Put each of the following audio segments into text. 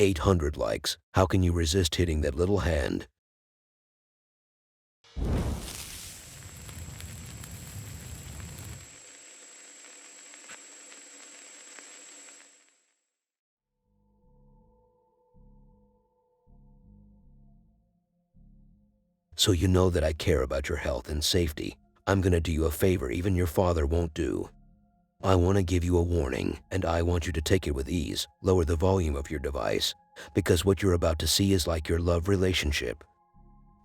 800 likes. How can you resist hitting that little hand? So you know that I care about your health and safety. I'm gonna do you a favor even your father won't do. I want to give you a warning, and I want you to take it with ease. Lower the volume of your device, because what you're about to see is like your love relationship.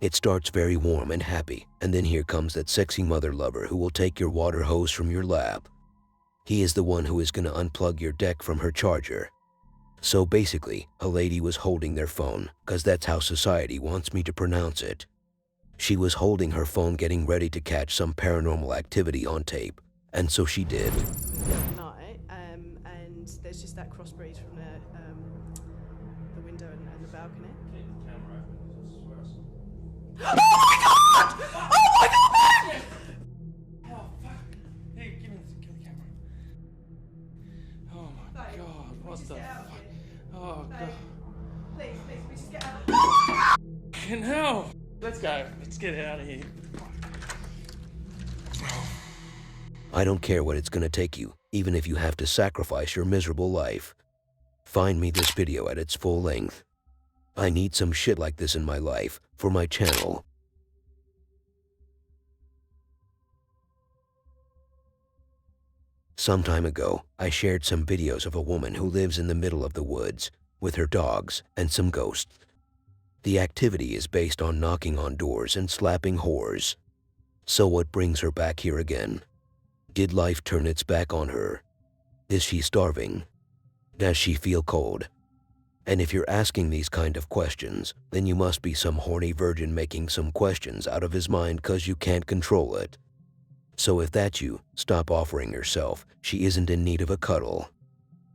It starts very warm and happy, and then here comes that sexy mother lover who will take your water hose from your lap. He is the one who is gonna unplug your deck from her charger. So basically, a lady was holding their phone, cause that's how society wants me to pronounce it. She was holding her phone getting ready to catch some paranormal activity on tape, and so she did. Night, and there's just that crossbreed from the window and the balcony. Oh my god! Oh my god! Oh fuck! Hey, give me the camera. Oh my god! What the fuck? Oh god! Please, we just get out. Fucking hell! Let's go. Let's get out of here. I don't care what it's gonna take you, even if you have to sacrifice your miserable life. Find me this video at its full length. I need some shit like this in my life, for my channel. Some time ago, I shared some videos of a woman who lives in the middle of the woods, with her dogs and some ghosts. The activity is based on knocking on doors and slapping whores. So what brings her back here again? Did life turn its back on her? Is she starving? Does she feel cold? And if you're asking these kind of questions, then you must be some horny virgin making some questions out of his mind cause you can't control it. So if that's you, stop offering yourself. She isn't in need of a cuddle.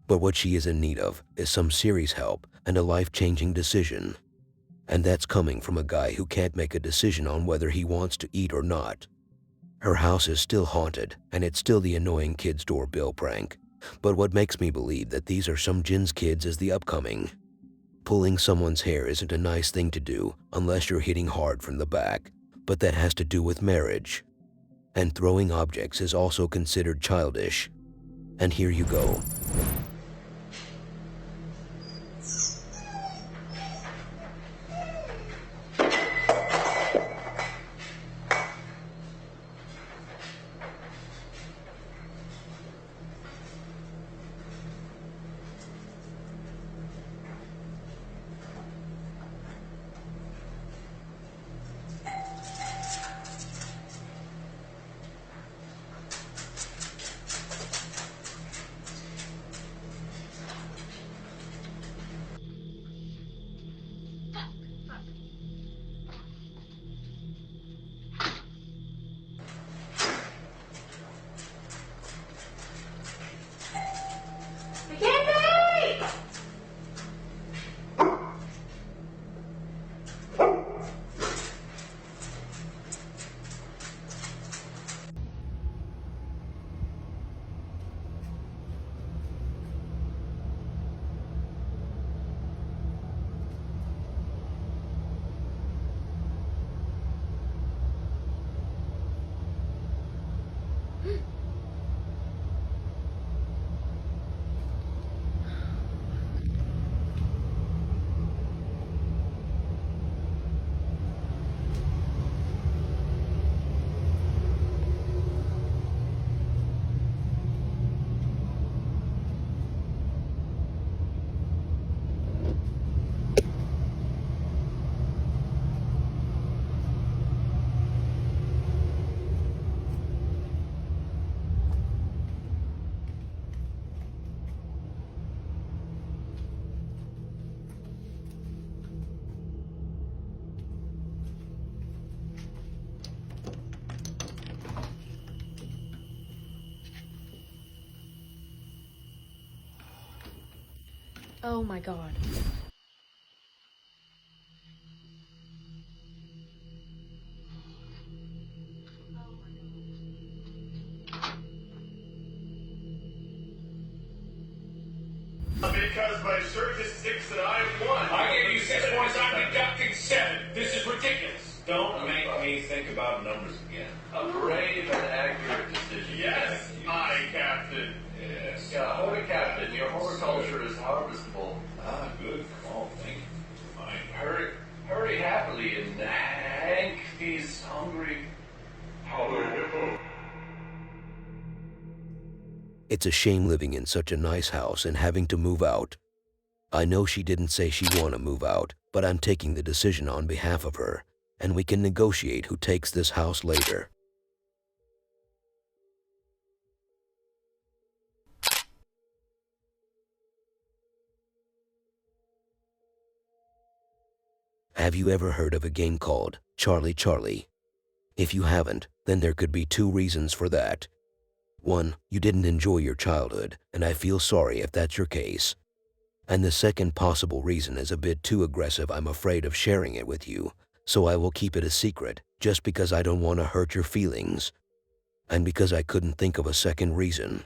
But what she is in need of is some serious help and a life-changing decision. And that's coming from a guy who can't make a decision on whether he wants to eat or not. Her house is still haunted, and it's still the annoying kid's doorbell prank. But what makes me believe that these are some Jin's kids is the upcoming. Pulling someone's hair isn't a nice thing to do unless you're hitting hard from the back, but that has to do with marriage. And throwing objects is also considered childish. And here you go. Oh my god. Because my statistics and I It's a shame living in such a nice house and having to move out. I know she didn't say she want to move out, but I'm taking the decision on behalf of her, and we can negotiate who takes this house later. Have you ever heard of a game called Charlie Charlie? If you haven't, then there could be two reasons for that. One, you didn't enjoy your childhood, and I feel sorry if that's your case. And the second possible reason is a bit too aggressive. I'm afraid of sharing it with you, so I will keep it a secret, just because I don't want to hurt your feelings. And because I couldn't think of a second reason.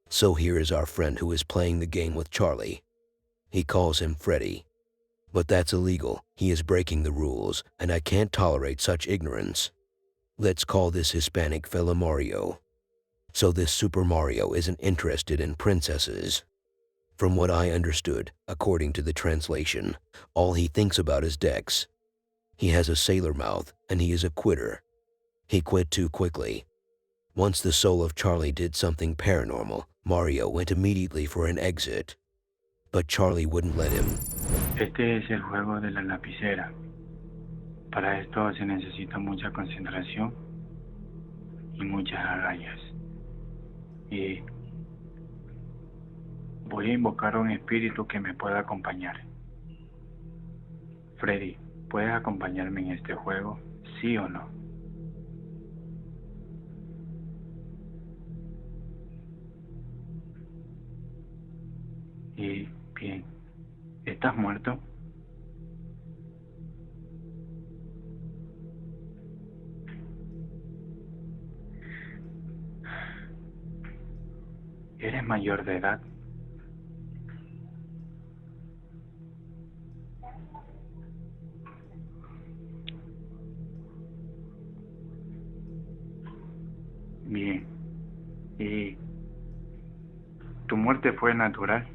So here is our friend who is playing the game with Charlie. He calls him Freddy. But that's illegal. He is breaking the rules, and I can't tolerate such ignorance. Let's call this Hispanic fella Mario. So this Super Mario isn't interested in princesses. From what I understood, according to the translation, all he thinks about is Dex. He has a sailor mouth, and he is a quitter. He quit too quickly. Once the soul of Charlie did something paranormal, Mario went immediately for an exit. But Charlie wouldn't let him. Este es el juego de la lapicera. Para esto se necesita mucha concentración y muchas agallas. Y voy a invocar a un espíritu que me pueda acompañar. Freddy, ¿puedes acompañarme en este juego? ¿Sí o no? Y bien, ¿estás muerto? ¿Eres mayor de edad? Bien. ¿Y tu muerte fue natural?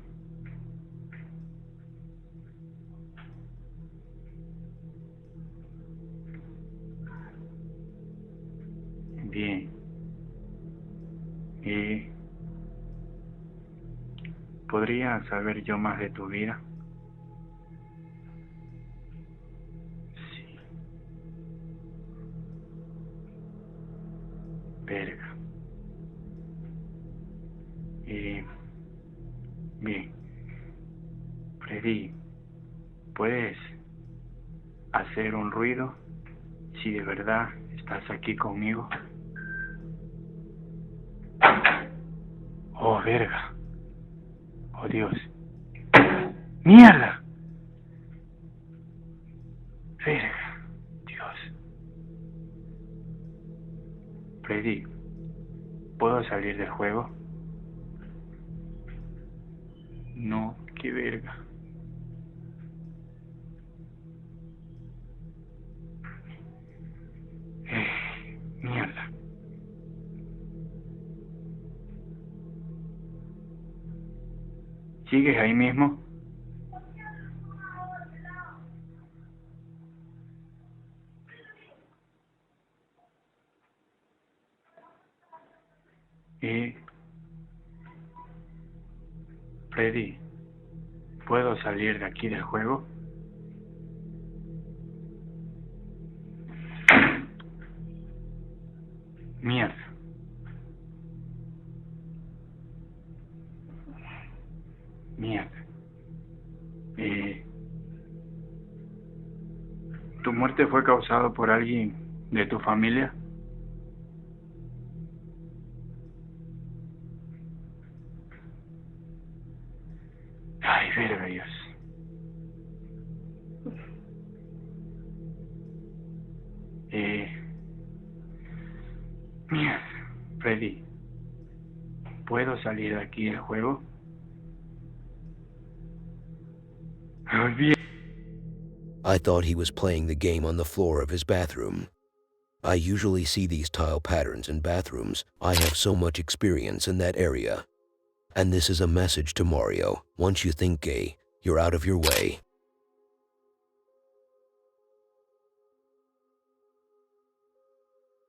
Bien. ¿Y podría saber yo más de tu vida? Sí. Verga. Bien. Freddy, ¿puedes hacer un ruido si de verdad estás aquí conmigo? Oh, verga. Oh, Dios. ¡Mierda! Verga. Dios. Freddy, ¿puedo salir del juego? No, qué verga. Mierda. ¿Sigues ahí mismo? Freddy, ¿puedo salir de aquí del juego? Mierda. Mierda. ¿Tu muerte fue causada por alguien de tu familia? Ay, verga, Dios. Mierda. Freddy, ¿puedo salir de aquí del juego? Bien. I thought he was playing the game on the floor of his bathroom. I usually see these tile patterns in bathrooms. I have so much experience in that area. And this is a message to Mario. Once you think gay, you're out of your way.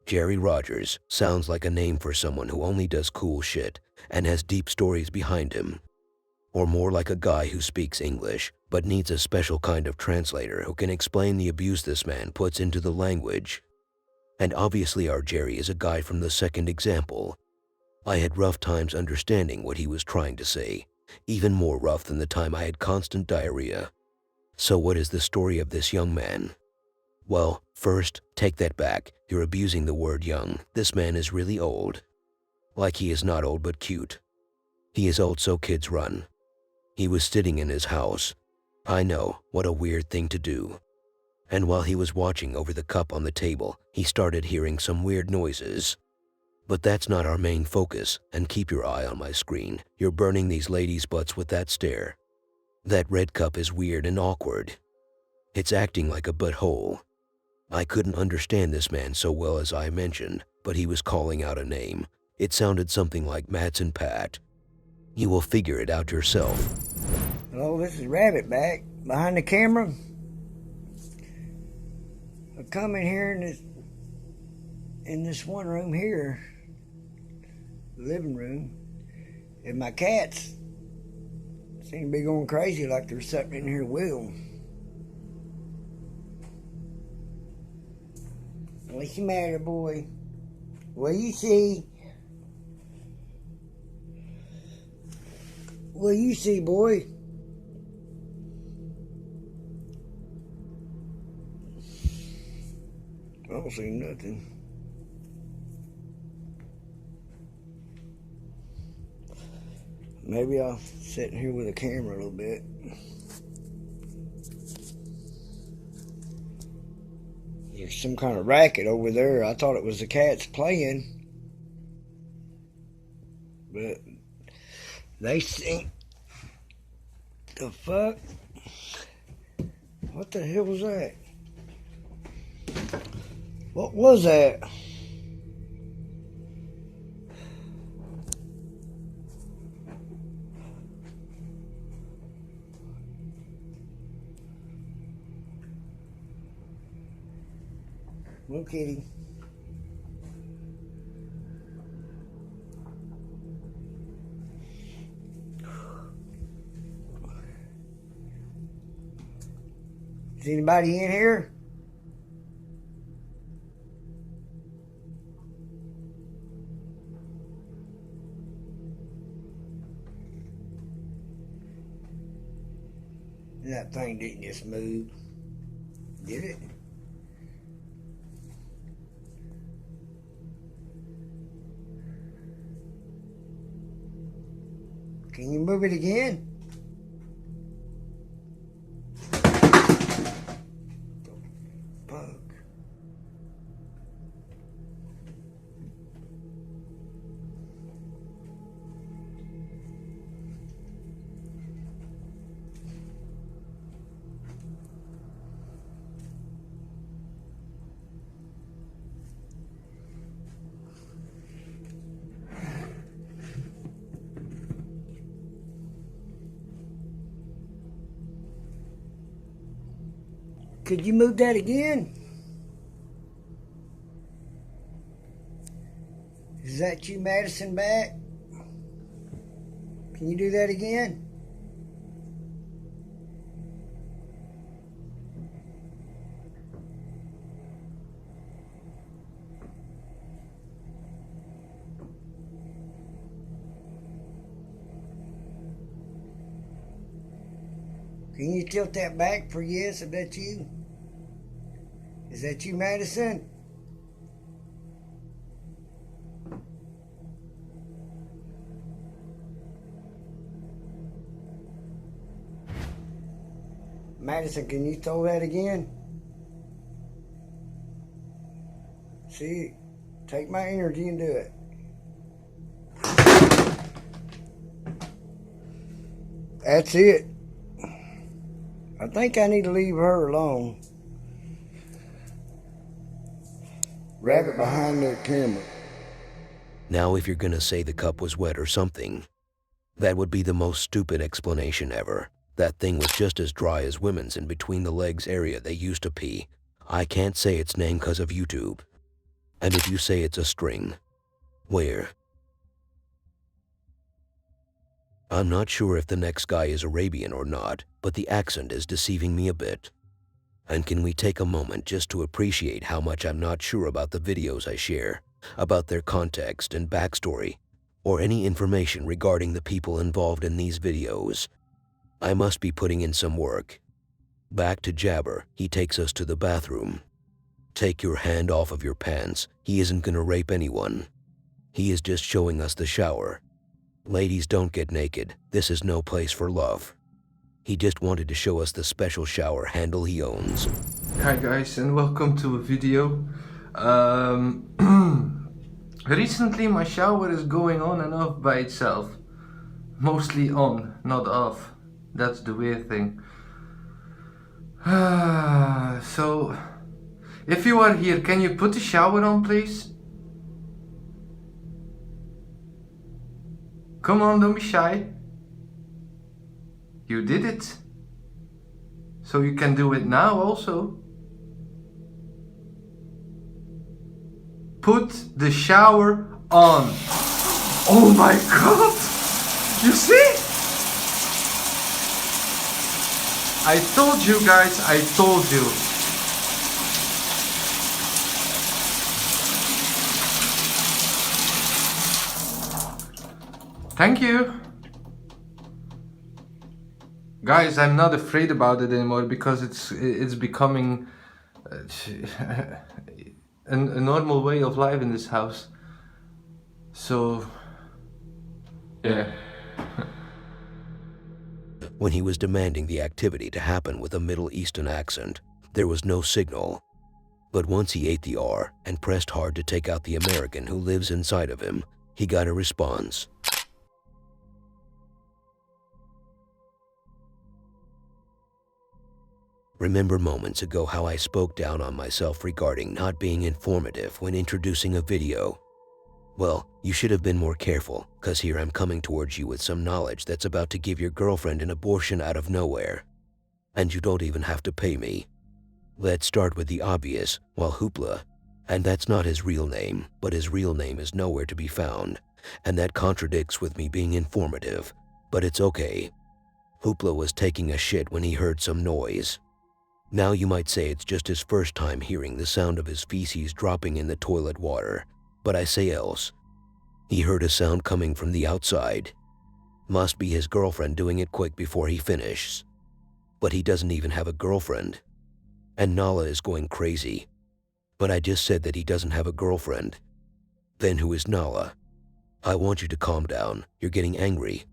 Jerry Rogers sounds like a name for someone who only does cool shit and has deep stories behind him. Or more like a guy who speaks English but needs a special kind of translator who can explain the abuse this man puts into the language. And obviously our Jerry is a guy from the second example. I had rough times understanding what he was trying to say, even more rough than the time I had constant diarrhea. So what is the story of this young man? Well, first, take that back. You're abusing the word young. This man is really old. Like he is not old but cute. He is old so kids run. He was sitting in his house. I know, what a weird thing to do. And while he was watching over the cup on the table, he started hearing some weird noises. But that's not our main focus, and keep your eye on my screen. You're burning these ladies' butts with that stare. That red cup is weird and awkward. It's acting like a butthole. I couldn't understand this man so well as I mentioned, but he was calling out a name. It sounded something like Matson Pat. You will figure it out yourself. Hello, this is Rabbit back behind the camera. I come in here in this one room here, the living room, and my cats seem to be going crazy like there's something in here with them. What's the matter, boy? What you see? What you see, boy? I don't see nothing. Maybe I'll sit in here with a camera a little bit. There's some kind of racket over there. I thought it was the cats playing. But they sing. The fuck? What the hell was that? What was that? Little kitty. Is anybody in here? That thing didn't just move, did it? Can you move it again? Fuck. Could you move that again? Is that you, Madison, back? Can you do that again? Can you tilt that back for yes? Is that you? Is that you, Madison? Madison, can you throw that again? See, take my energy and do it. That's it. I think I need to leave her alone. Rabbit behind the camera. Now if you're gonna say the cup was wet or something, that would be the most stupid explanation ever. That thing was just as dry as women's in between the legs area they used to pee. I can't say its name 'cause of YouTube. And if you say it's a string, where? I'm not sure if the next guy is Arabian or not, but the accent is deceiving me a bit. And can we take a moment just to appreciate how much I'm not sure about the videos I share, about their context and backstory, or any information regarding the people involved in these videos. I must be putting in some work. Back to Jabber, he takes us to the bathroom. Take your hand off of your pants, he isn't gonna rape anyone. He is just showing us the shower. Ladies, don't get naked, this is no place for love. He just wanted to show us the special shower handle he owns. Hi guys, and welcome to a video. Recently my shower is going on and off by itself. Mostly on, not off. That's the weird thing. So, if you are here, can you put the shower on, please? Come on, don't be shy. You did it. So you can do it now also. Put the shower on. Oh my god! You see? I told you guys, I told you. Thank you. Guys, I'm not afraid about it anymore because it's becoming a normal way of life in this house. So, yeah. When he was demanding the activity to happen with a Middle Eastern accent, there was no signal. But once he ate the R and pressed hard to take out the American who lives inside of him, he got a response. Remember moments ago how I spoke down on myself regarding not being informative when introducing a video? Well, you should have been more careful, cause here I'm coming towards you with some knowledge that's about to give your girlfriend an abortion out of nowhere. And you don't even have to pay me. Let's start with the obvious, while Hoopla, and that's not his real name, but his real name is nowhere to be found, and that contradicts with me being informative, but it's okay. Hoopla was taking a shit when he heard some noise. Now you might say it's just his first time hearing the sound of his feces dropping in the toilet water, but I say else. He heard a sound coming from the outside. Must be his girlfriend doing it quick before he finishes. But he doesn't even have a girlfriend. And Nala is going crazy. But I just said that he doesn't have a girlfriend. Then who is Nala? I want you to calm down, you're getting angry.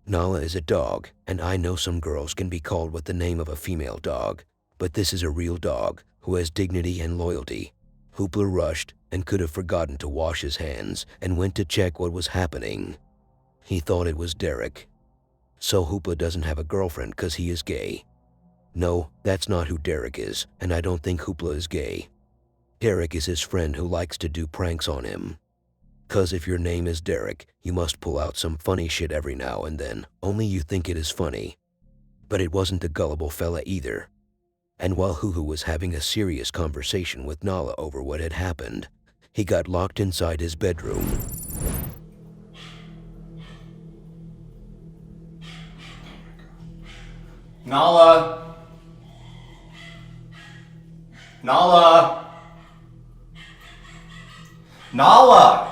Nala is a dog, and I know some girls can be called with the name of a female dog. But this is a real dog who has dignity and loyalty. Hoopla rushed and could have forgotten to wash his hands and went to check what was happening. He thought it was Derek. So Hoopla doesn't have a girlfriend because he is gay. No, that's not who Derek is, and I don't think Hoopla is gay. Derek is his friend who likes to do pranks on him. Cause if your name is Derek, you must pull out some funny shit every now and then, only you think it is funny. But it wasn't the gullible fella either. And while Huhu was having a serious conversation with Nala over what had happened, he got locked inside his bedroom. Nala! Nala! Nala!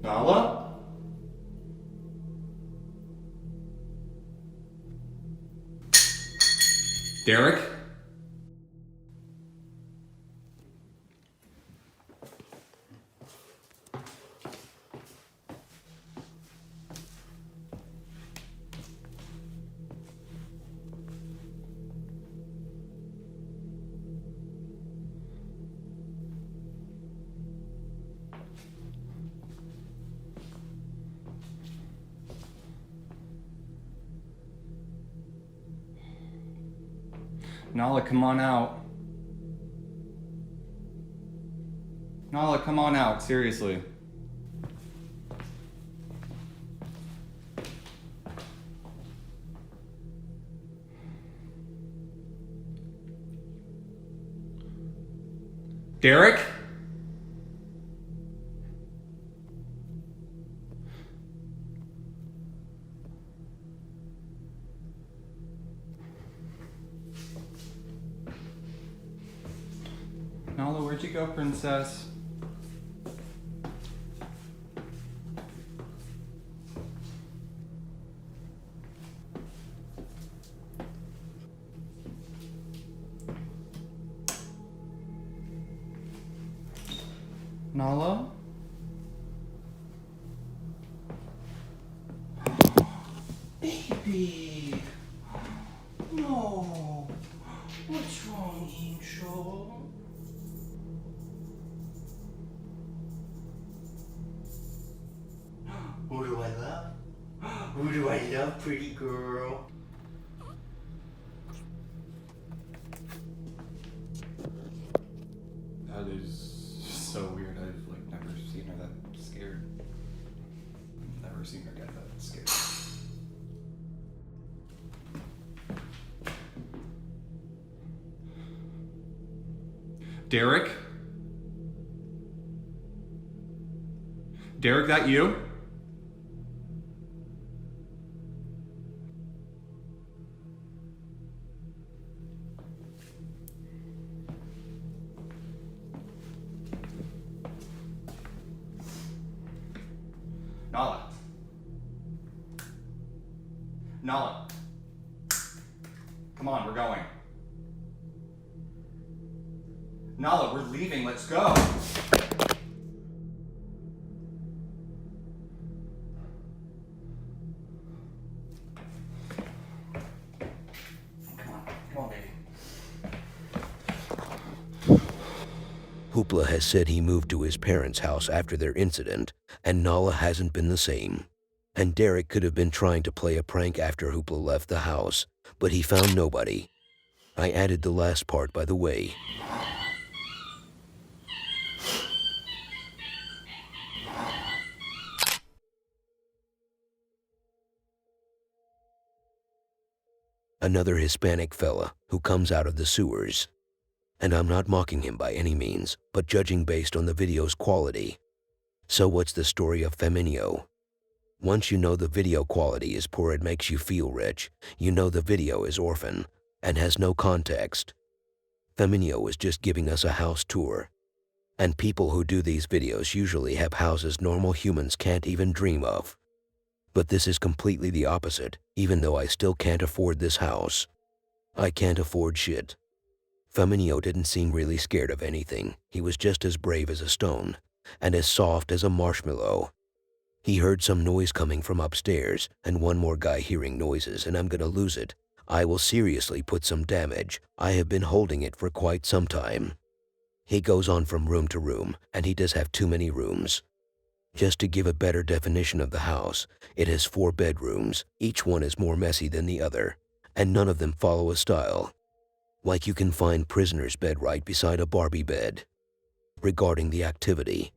Nala? Derek? Nala, come on out. Nala, come on out, seriously. Derek? Nala, where'd you go, princess? Nala? Baby! No! What's wrong, Angel? Who do I love? Who do I love, pretty girl? That is so weird. I've like never seen her that scared. Never seen her get that scared. Derek? Derek, that you? Nala. Nala. Come on, we're going. Nala, we're leaving, let's go. Come on, baby. Hoopla has said he moved to his parents' house after their incident, and Nala hasn't been the same. And Derek could have been trying to play a prank after Hoopla left the house, but he found nobody. I added the last part, by the way. Another Hispanic fella who comes out of the sewers. And I'm not mocking him by any means, but judging based on the video's quality. So what's the story of Feminio? Once you know the video quality is poor, it makes you feel rich. You know the video is orphan and has no context. Feminio is just giving us a house tour. And people who do these videos usually have houses normal humans can't even dream of. But this is completely the opposite, even though I still can't afford this house. I can't afford shit. Feminio didn't seem really scared of anything. He was just as brave as a stone, and as soft as a marshmallow. He heard some noise coming from upstairs, and one more guy hearing noises, and I'm gonna lose it. I will seriously put some damage. I have been holding it for quite some time. He goes on from room to room, and he does have too many rooms. Just to give a better definition of the house, it has 4 bedrooms. Each one is more messy than the other, and none of them follow a style. Like you can find prisoner's bed right beside a Barbie bed. Regarding the activity,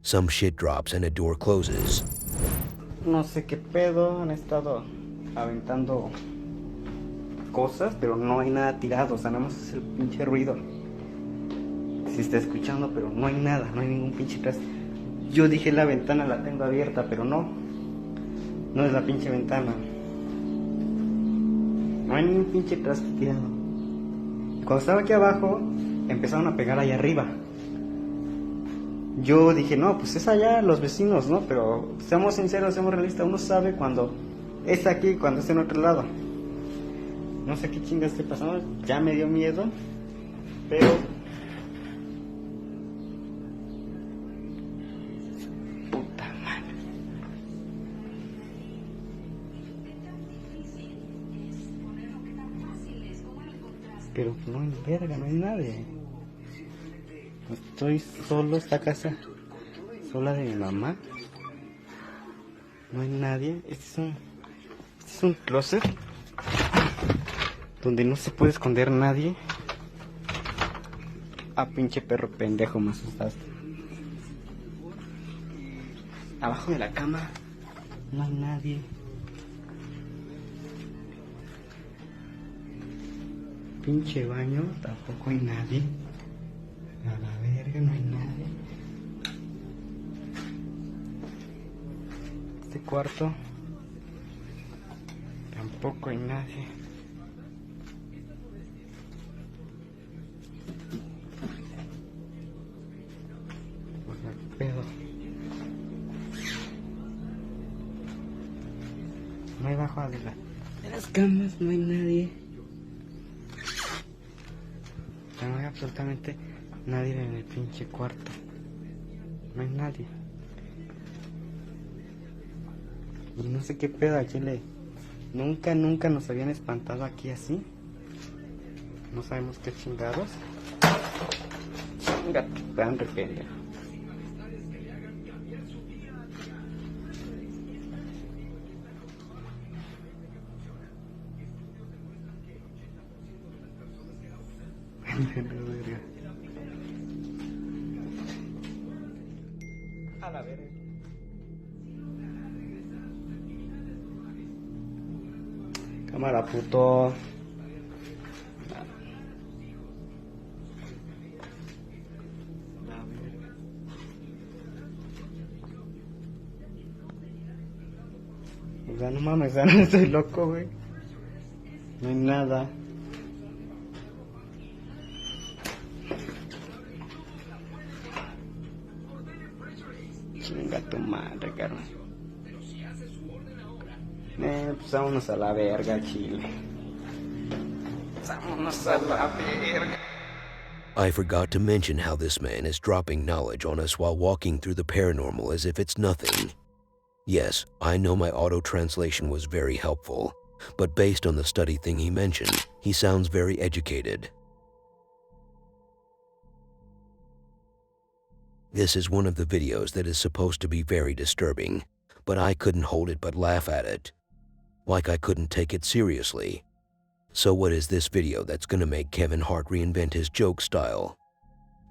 some shit drops and a door closes. No sé qué pedo, han estado aventando cosas, pero no hay nada tirado, o sea, nada más es el pinche ruido. Se está escuchando, pero no hay nada, no hay ningún pinche traste. Yo dije la ventana la tengo abierta, pero no es la pinche ventana. No hay ningún pinche traste tirado. Cuando estaba aquí abajo, empezaron a pegar allá arriba. Yo dije, no, pues es allá los vecinos, ¿no? Pero seamos sinceros, seamos realistas, uno sabe cuando es aquí, cuando es en otro lado. No sé qué chingas esté pasando, ya me dio miedo, pero... Puta madre. Pero no hay verga, no hay nadie. Estoy solo, esta casa sola de mi mamá. No hay nadie. Este es un closet donde no se puede esconder nadie. Ah, pinche perro pendejo, me asustaste. Abajo de la cama no hay nadie. Pinche baño, tampoco hay nadie. A la verga, no hay nadie. Este cuarto tampoco hay nadie. Pues qué pedo. No hay bajo de las camas, no hay nadie. No hay absolutamente nadie en el pinche cuarto. No hay nadie. Y no sé qué pedo, Chile. Nunca nos habían espantado aquí así. No sabemos qué chingados. Chinga tu pan, pendejo. A la verga. Cámara, puto. O sea, no mames, ya no estoy loco, güey. No hay nada. Chinga tu madre, carnal. Pues vámonos a la verga, Chile. Vámonos a la verga. I forgot to mention how this man is dropping knowledge on us while walking through the paranormal as if it's nothing. Yes, I know my auto-translation was very helpful, but based on the study thing he mentioned, he sounds very educated. This is one of the videos that is supposed to be very disturbing, but I couldn't hold it but laugh at it. Like I couldn't take it seriously. So what is this video that's gonna make Kevin Hart reinvent his joke style?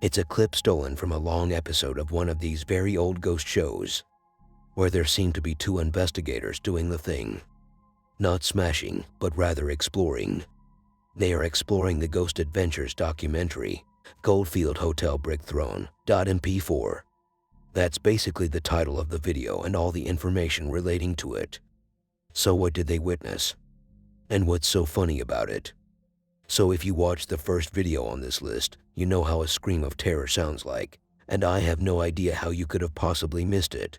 It's a clip stolen from a long episode of one of these very old ghost shows, where there seem to be two investigators doing the thing. Not smashing, but rather exploring. They are exploring the Ghost Adventures documentary, Goldfield Hotel Brick Throne, .mp4. That's basically the title of the video and all the information relating to it. So what did they witness? And what's so funny about it? So if you watch the first video on this list, you know how a scream of terror sounds like, and I have no idea how you could have possibly missed it.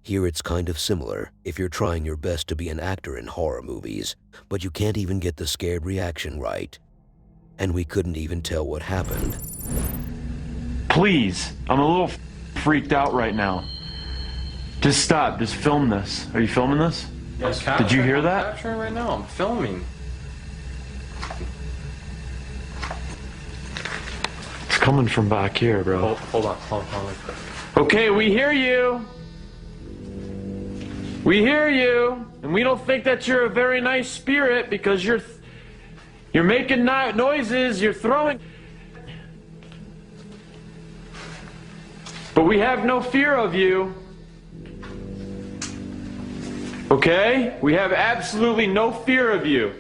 Here it's kind of similar if you're trying your best to be an actor in horror movies, but you can't even get the scared reaction right. And we couldn't even tell what happened. Please, I'm a little freaked out right now. Just stop, just film this. Are you filming this? Yes, Did you hear I'm that? capturing right now. I'm filming. It's coming from back here, bro. Hold on. Okay, we hear you. We hear you, and we don't think that you're a very nice spirit because you're making noises, you're throwing. But we have no fear of you. Okay? We have absolutely no fear of you.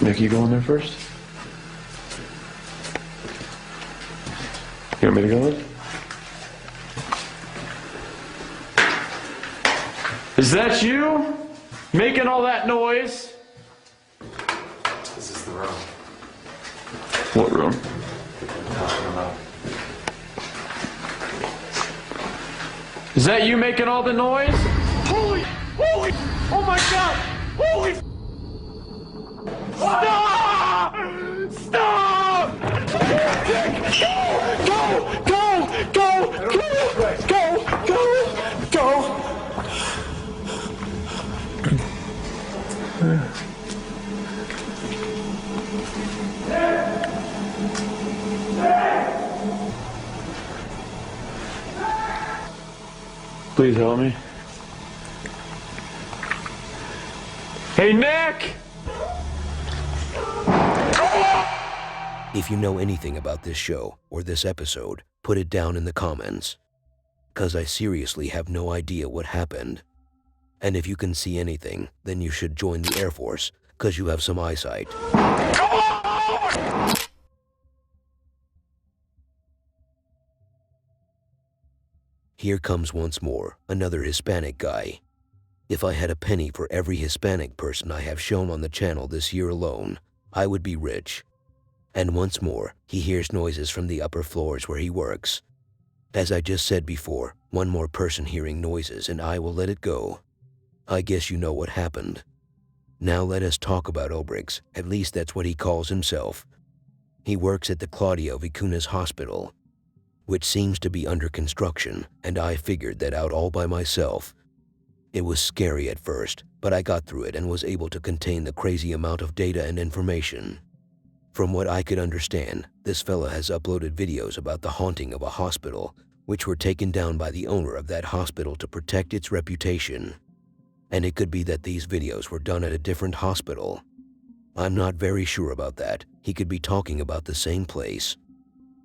Nick, you go in there first? You want me to go in? Is that you? Making all that noise? This is the room. What room? I don't know. Is that you making all the noise? Holy, oh my God, holy, stop! Stop! Go! Please help me. Hey, Nick! If you know anything about this show or this episode, put it down in the comments. 'Cause I seriously have no idea what happened. And if you can see anything, then you should join the Air Force, 'cause you have some eyesight. Here comes once more another Hispanic guy. If I had a penny for every Hispanic person I have shown on the channel this year alone, I would be rich. And once more, he hears noises from the upper floors where he works. As I just said before, one more person hearing noises and I will let it go. I guess you know what happened. Now let us talk about ullbrixx, at least that's what he calls himself. He works at the Claudio Vicuñas Hospital, which seems to be under construction, and I figured that out all by myself. It was scary at first, but I got through it and was able to contain the crazy amount of data and information. From what I could understand, this fella has uploaded videos about the haunting of a hospital, which were taken down by the owner of that hospital to protect its reputation. And it could be that these videos were done at a different hospital. I'm not very sure about that. He could be talking about the same place.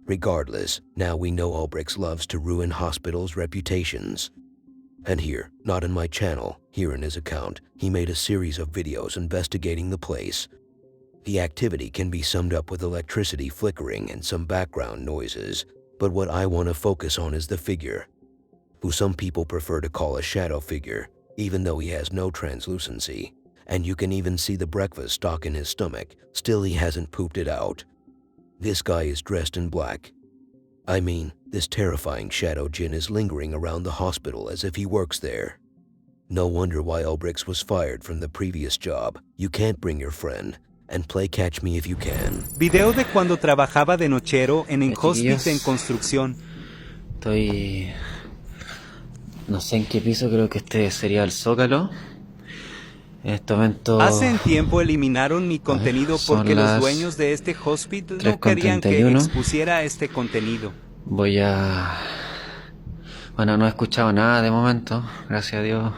Regardless, now we know ullbrixx loves to ruin hospitals' reputations. And here, not in my channel, here in his account, he made a series of videos investigating the place. The activity can be summed up with electricity flickering and some background noises, but what I want to focus on is the figure, who some people prefer to call a shadow figure, even though he has no translucency, and you can even see the breakfast stock in his stomach, still he hasn't pooped it out. This guy is dressed in black. I mean, this terrifying shadow djinn is lingering around the hospital as if he works there. No wonder why ullbrixx was fired from the previous job. You can't bring your friend, and play catch me if you can. Video de cuando trabajaba de nochero en el hospital en construcción. Estoy... no sé en qué piso, creo que este sería el Zócalo. En este momento... Hace un tiempo eliminaron mi contenido porque los dueños de este hospital no querían que expusiera este contenido. Voy a... bueno, no he escuchado nada de momento, gracias a Dios.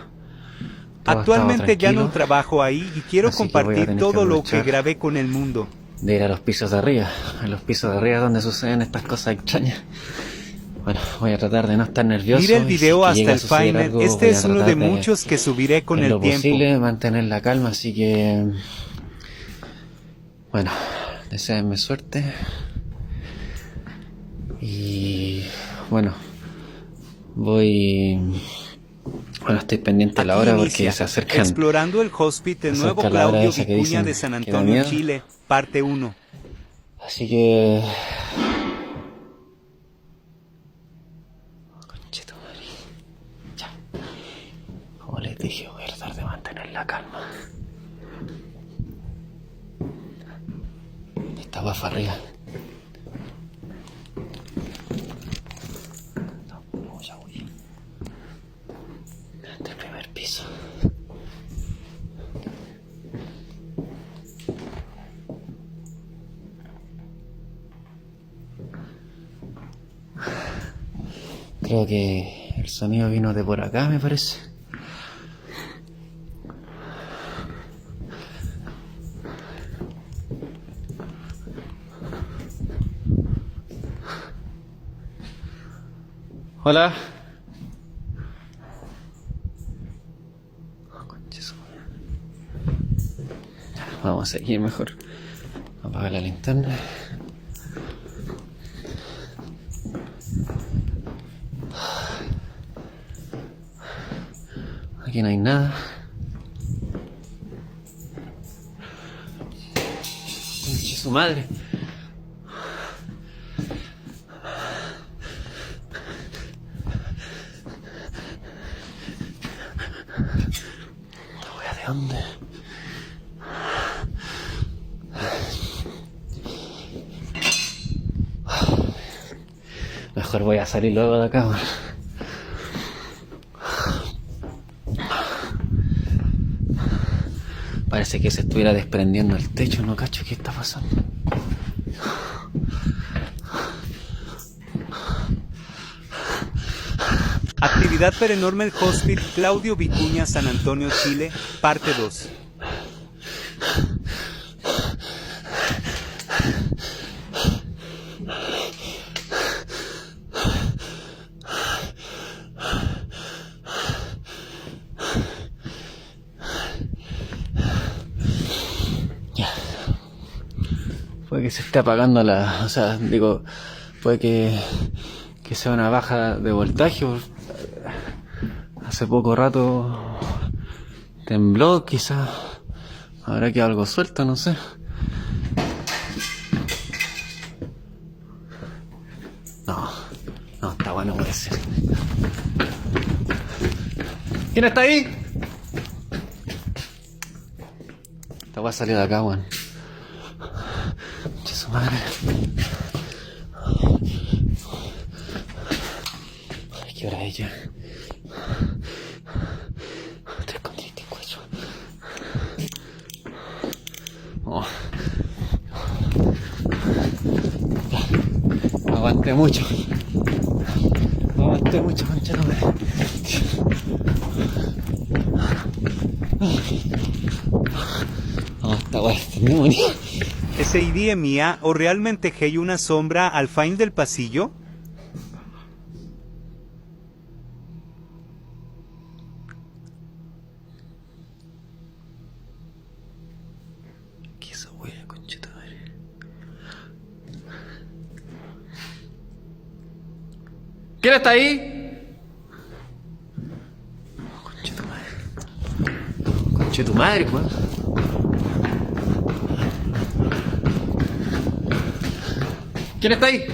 Actualmente ya no trabajo ahí y quiero compartir todo lo que grabé con el mundo. De ir a los pisos de arriba, donde suceden estas cosas extrañas. Bueno, voy a tratar de no estar nervioso. Mira el video hasta el final. Este es uno de muchos que subiré con el tiempo. En lo posible mantener la calma, así que... bueno, deseenme suerte. Y... bueno, voy... bueno, estoy pendiente a la hora porque ya se acercan. Explorando el hospital nuevo Claudio Vicuña de San Antonio, Chile, parte 1. Así que... ya. Como les dije, voy a tratar de mantener la calma. Esta va para arriba. Este primer piso. Creo que el sonido vino de por acá, me parece. Hola. Vamos a seguir mejor. Apaga la linterna. Aquí no hay nada. Conche su madre. La wea de dónde. Mejor voy a salir luego de acá. Parece que se estuviera desprendiendo el techo, no cacho qué está pasando. Actividad Paranormal Hospital Claudio Vicuña, San Antonio, Chile, parte 2. Puede que se esté apagando la... O sea, digo, puede que sea una baja de voltaje. Hace poco rato tembló, quizás habrá quedado algo suelto, no sé. No, está bueno, puede ser. ¿Quién está ahí? Esta voy a salir de acá, weón. Che, su madre. Ay, ¿qué hora es ya? 3:34. Oh. Aguanté mucho, concha, no me... No, está guay, demonio. ¿Esa idea mía o realmente hay una sombra al fin del pasillo? ¿Qué es esa wea, conchita madre? ¿Quién está ahí? Conchita madre. Conchita madre, weón. ¿Quién está ahí?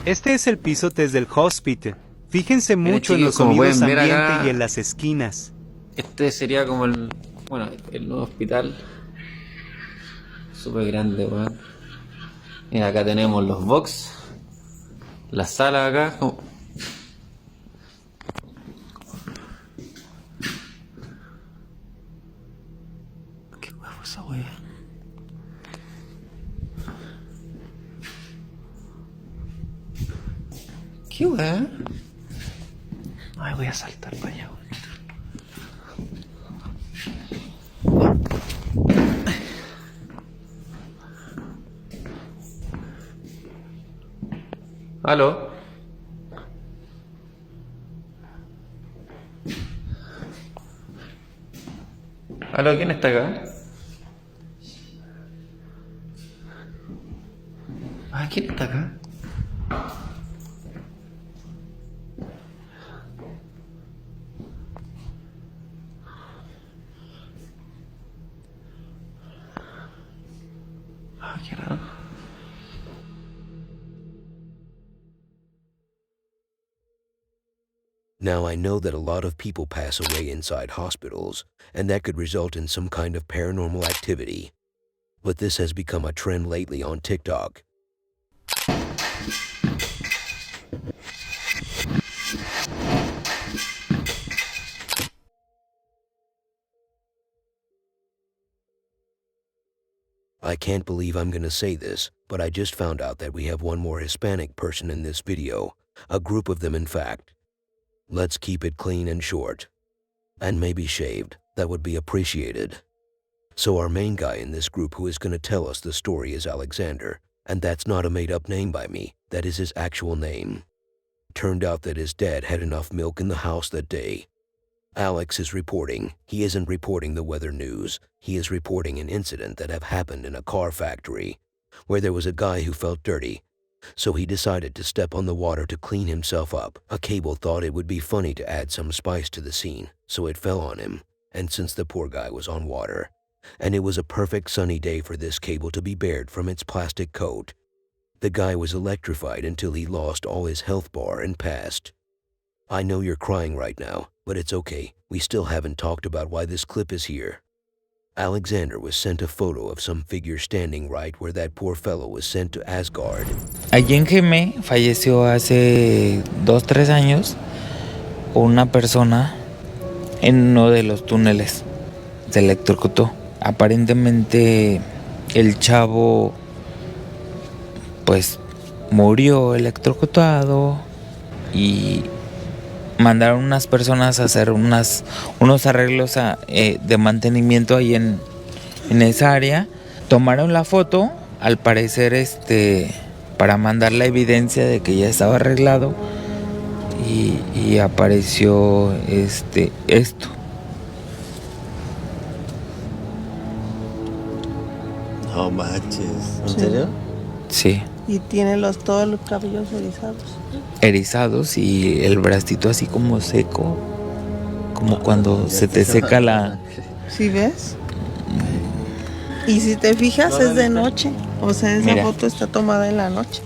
Este es el piso desde el hospital. Fíjense mucho en los como sonidos pueden ver ambiente acá, y en las esquinas. Este sería como el nuevo hospital. Súper grande, weón. Mira, acá tenemos los box. La sala acá. ¿Qué huevo esa wea? ¿Qué wea? Ay, voy a saltar para allá, weón. ¿Aló? ¿Aló? ¿Quién está acá? ¿Quién está acá? Qué raro. Now, I know that a lot of people pass away inside hospitals, and that could result in some kind of paranormal activity. But this has become a trend lately on TikTok. I can't believe I'm gonna say this, but I just found out that we have one more Hispanic person in this video. A group of them, in fact. Let's keep it clean and short. And maybe shaved. That would be appreciated. So our main guy in this group who is gonna tell us the story is Alexander. And that's not a made-up name by me. That is his actual name. Turned out that his dad had enough milk in the house that day. Alex is reporting. He isn't reporting the weather news. He is reporting an incident that have happened in a car factory, where there was a guy who felt dirty. So he decided to step on the water to clean himself up. A cable thought it would be funny to add some spice to the scene, so it fell on him. And since the poor guy was on water, and it was a perfect sunny day for this cable to be bared from its plastic coat, the guy was electrified until he lost all his health bar and passed. I know you're crying right now, but it's okay. We still haven't talked about why this clip is here. Alexander was sent a photo of some figure standing right where that poor fellow was sent to Asgard. Allí en Geme falleció hace 2-3 años una persona en uno de los túneles. Se electrocutó. Aparentemente el chavo pues murió electrocutado y mandaron unas personas a hacer unos arreglos de mantenimiento ahí en esa área. Tomaron la foto, al parecer para mandar la evidencia de que ya estaba arreglado, y apareció esto. No manches, ¿en Sí. serio? Sí, Y tiene todos los cabellos erizados. erizados y el bracito así como seco, como cuando se te seca la... ¿Sí ves? Y si te fijas es de noche. O sea, esa Mira. foto está tomada en la noche.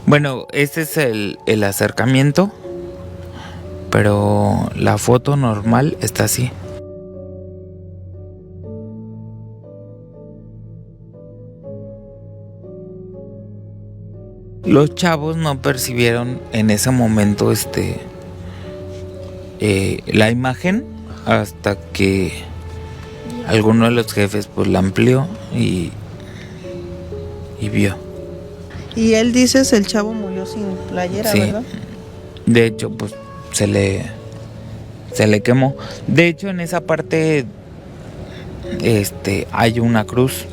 Bueno, este es el acercamiento, pero la foto normal está así. Los chavos no percibieron en ese momento la imagen hasta que alguno de los jefes pues la amplió y vio. Y él dices el chavo murió sin playera, Sí. ¿verdad? De hecho, pues se le quemó. De hecho, en esa parte hay una cruz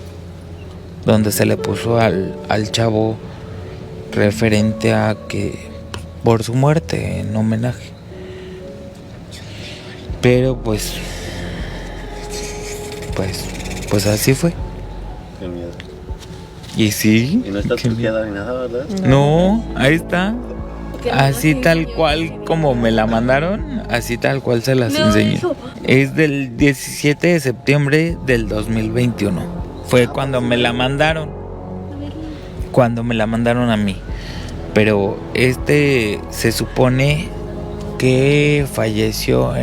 donde se le puso al chavo referente a que por su muerte, en homenaje. Pero pues así fue. Qué miedo. Y sí. Y no está qué truqueada ni nada, ¿verdad? No, ahí está. Así tal cual como me la mandaron, así tal cual se las enseñé. Es del 17 de septiembre del 2021. Fue cuando me la mandaron. Cuando me la mandaron a mí. Pero se supone que falleció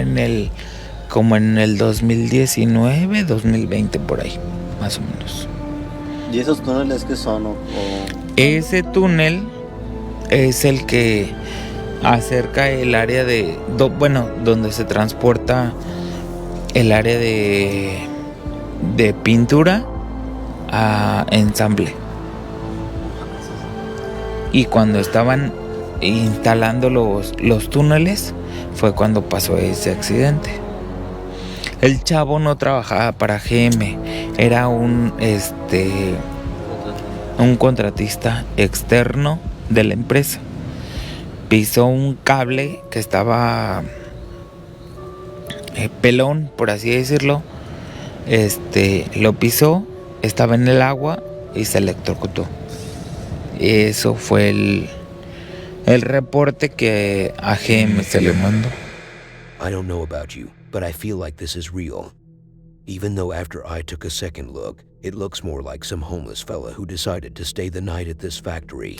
como en el 2019, 2020 por ahí, más o menos. ¿Y esos túneles qué son? Ese túnel es el que acerca el área donde se transporta el área de pintura a ensamble. Y cuando estaban instalando los túneles fue cuando pasó ese accidente. El chavo no trabajaba para GM, era un contratista externo de la empresa. Pisó un cable que estaba pelón, por así decirlo. Lo pisó, estaba en el agua y se electrocutó. Eso fue el reporte que a GM se le mandó. I don't know about you, but I feel like this is real. Even though after I took a second look, it looks more like some homeless fella who decided to stay the night at this factory.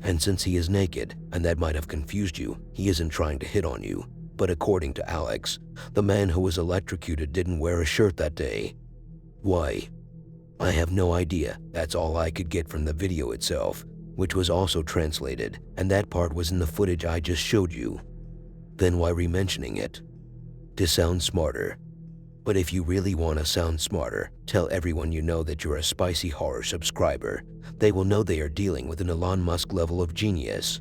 And since he is naked, and that might have confused you, he isn't trying to hit on you. But according to Alex, the man who was electrocuted didn't wear a shirt that day. Why? I have no idea. That's all I could get from the video itself, which was also translated, and that part was in the footage I just showed you. Then why re-mentioning it? To sound smarter. But if you really want to sound smarter, tell everyone you know that you're a Spicy Horror subscriber. They will know they are dealing with an Elon Musk level of genius.